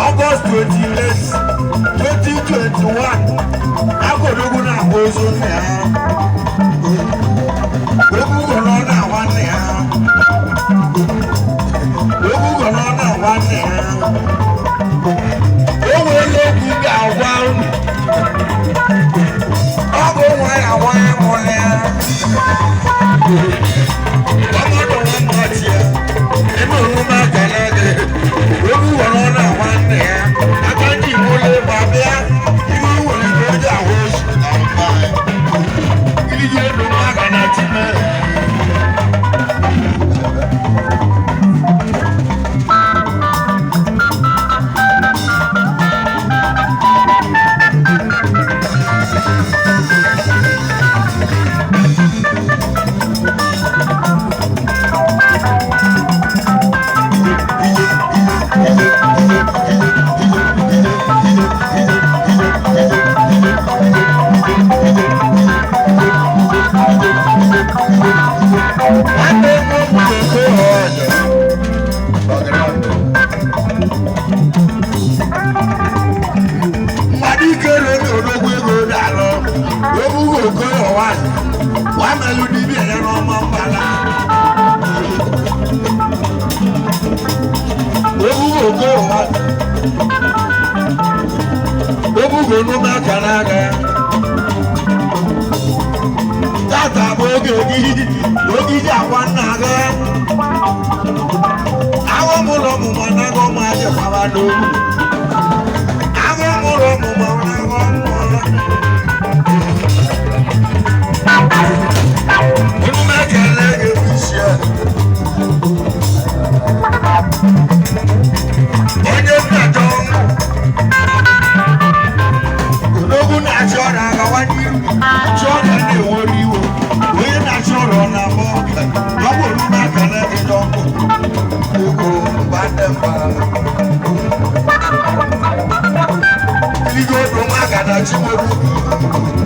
August 28, 2021. Agodogun na bozo na. Ogugun na one na. Ogugun na one na. Owo logun ga wa. Ogo wa ya wa mo na. Omodo wa mo ti e. Emi o ma gana de. Ogugun na one na. Akanji mo le ba bia. Iwu wo ni do ja wo shi na ba. Obugo no makanaga. Tata boge ogi jawanaga. Awo mulo mu manago ma je pawado. Awo mulo mu manago. Onu makanaga bishia. Onye najo. Odogu na chora ga wani. Chora ni woriwo. Onye na chora na mo. Bawo nu makanaga dongo. Ego bandemba. Ligo do magana chiweru.